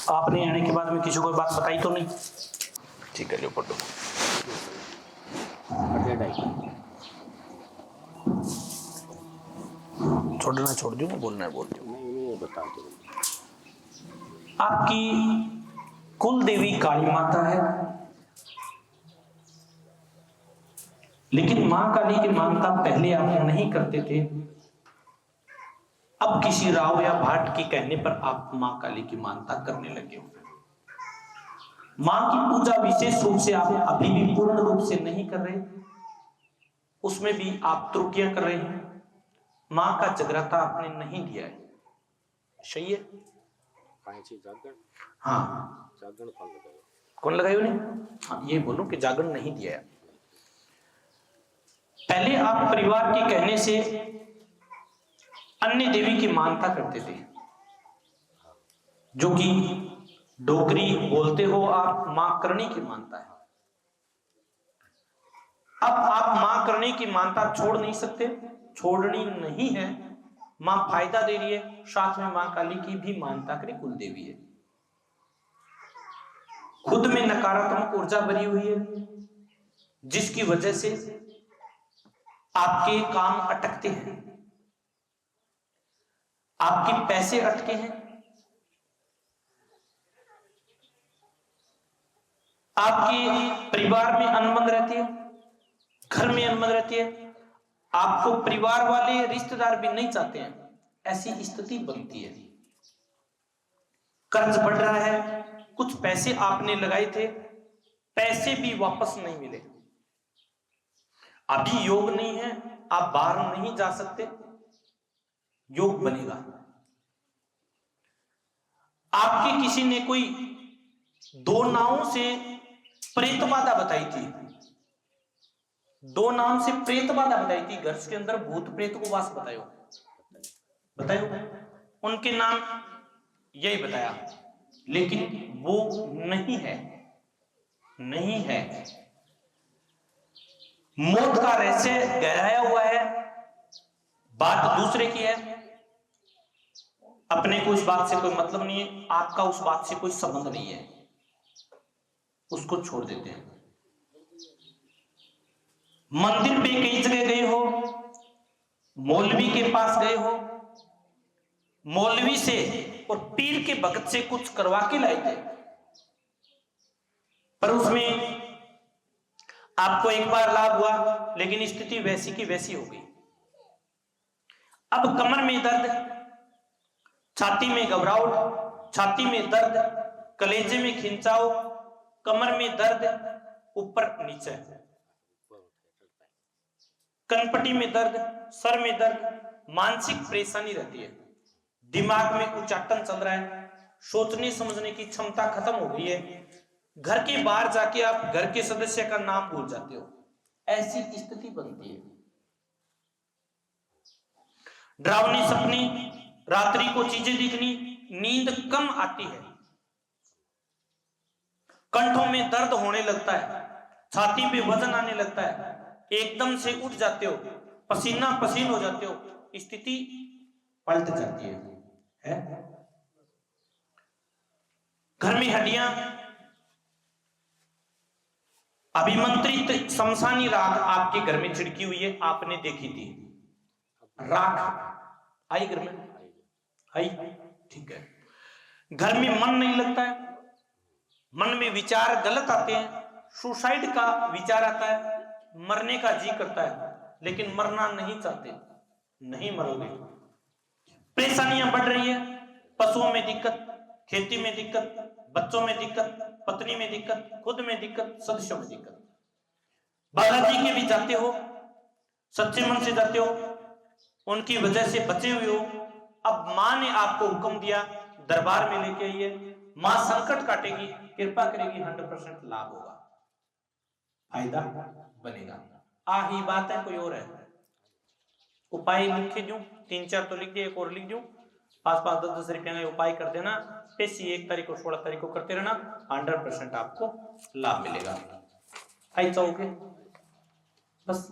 आपने आने के बाद में किसी को बात बताई तो नहीं? ठीक है, लो फोटो। छोड़ना छोड़ दूं, बोलना है बोल दूं। नहीं बता दो। आपकी कुल देवी काली माता है, लेकिन मां काली की मानता पहले आप नहीं करते थे। अब किसी राव या भाट के कहने पर आप मां काली की मानता करने लगे हो। मां की पूजा विशेष रूप से आप अभी भी पूर्ण रूप से नहीं कर रहे, उसमें भी आप त्रुटियां कर रहे हैं। मां का जगराता आपने नहीं दिया है, सही है? हाँ, जागरण कौन लगाया? कौन लगाई उन्हें? हाँ, ये बोलो कि जागरण नहीं दिया है। पहले आप परिवार के कहने से अन्य देवी की मानता करते थे, जो कि डोगरी बोलते हो आप, मां करणी की मानता है। अब आप मां करणी की मानता छोड़ नहीं सकते, छोड़नी नहीं है। मां फायदा दे रही है, साथ में मां काली की भी मानता करें, कुल देवी है। खुद में नकारात्मक ऊर्जा भरी हुई है, जिसकी वजह से आपके काम अटकते हैं, आपके पैसे अटके हैं, आपके परिवार में अनबन रहती है, घर में अनबन रहती है, आपको परिवार वाले रिश्तेदार भी नहीं चाहते हैं, ऐसी स्थिति बनती है। कर्ज बढ़ रहा है, कुछ पैसे आपने लगाए थे, पैसे भी वापस नहीं मिले। अभी योग नहीं है, आप बाहर नहीं जा सकते, योग बनेगा। आपके किसी ने कोई 2 नावों से प्रेत बाधा बताई थी, 2 नाम से प्रेत बाधा बताई थी, घर के अंदर भूत प्रेत को वास बतायो, उनके नाम यही बताया, लेकिन वो नहीं है, नहीं है। मौत का रहस्य गहराया हुआ है, बात दूसरे की है, अपने को इस बात से कोई मतलब नहीं है, आपका उस बात से कोई संबंध नहीं है, उसको छोड़ देते हैं। मंदिर पे कई जगह गए हो, मौलवी के पास गए हो, मौलवी से और पीर के भगत से कुछ करवा के लाए थे, पर उसमें आपको एक बार लाभ हुआ, लेकिन स्थिति वैसी की वैसी हो गई। अब कमर में दर्द, छाती में घबराहट, छाती में दर्द, कलेजे में खिंचाव, कमर में दर्द, ऊपर नीचे, कनपटी में दर्द, सर में दर्द, मानसिक परेशानी रहती है, दिमाग में उच्चाटन चल रहा है, सोचने समझने की क्षमता खत्म हो गई है, घर के बाहर जाके आप घर के सदस्य का नाम भूल जाते हो, ऐसी स्थिति बनती है। डरावनी सपने, रात्रि को चीजें दिखनी, नींद कम आती है, कंठों में दर्द होने लगता है, छाती पे वजन आने लगता है, एकदम से उठ जाते हो, पसीना पसीन हो जाते हो, स्थिति पलट जाती है? घर में हड्डियां, अभिमंत्रित शमशानी राख आपके घर में छिड़की हुई है, आपने देखी थी, राख आई घर में? आई, ठीक है। घर में मन नहीं लगता है, मन में विचार गलत आते हैं, सुसाइड का विचार आता है, मरने का जी करता है, लेकिन मरना नहीं चाहते, नहीं मरोगे। परेशानियां बढ़ रही है, पशुओं में दिक्कत, खेती में दिक्कत, बच्चों में दिक्कत, पत्नी में दिक्कत, खुद में दिक्कत, सदस्यों में दिक्कत। बालाजी के भी जाते हो, सच्चे मन से जाते हो, उनकी वजह से बचे हुए हो। अब मां ने आपको हुक्म दिया, दरबार में लेके आइए, मां संकट काटेगी, कृपा करेगी, 100% लाभ होगा, फायदा बनेगा। ही बात है, कोई और है? उपाय लिखे दूं, 3-4 तो लिख दिए, एक और लिख दूं, 5-5, 10-10 रुपया का उपाय कर देना, पेशी 1 तारीख को 16 तारीख को करते रहना, 100% आपको लाभ मिलेगा। आई चाहोगे बस।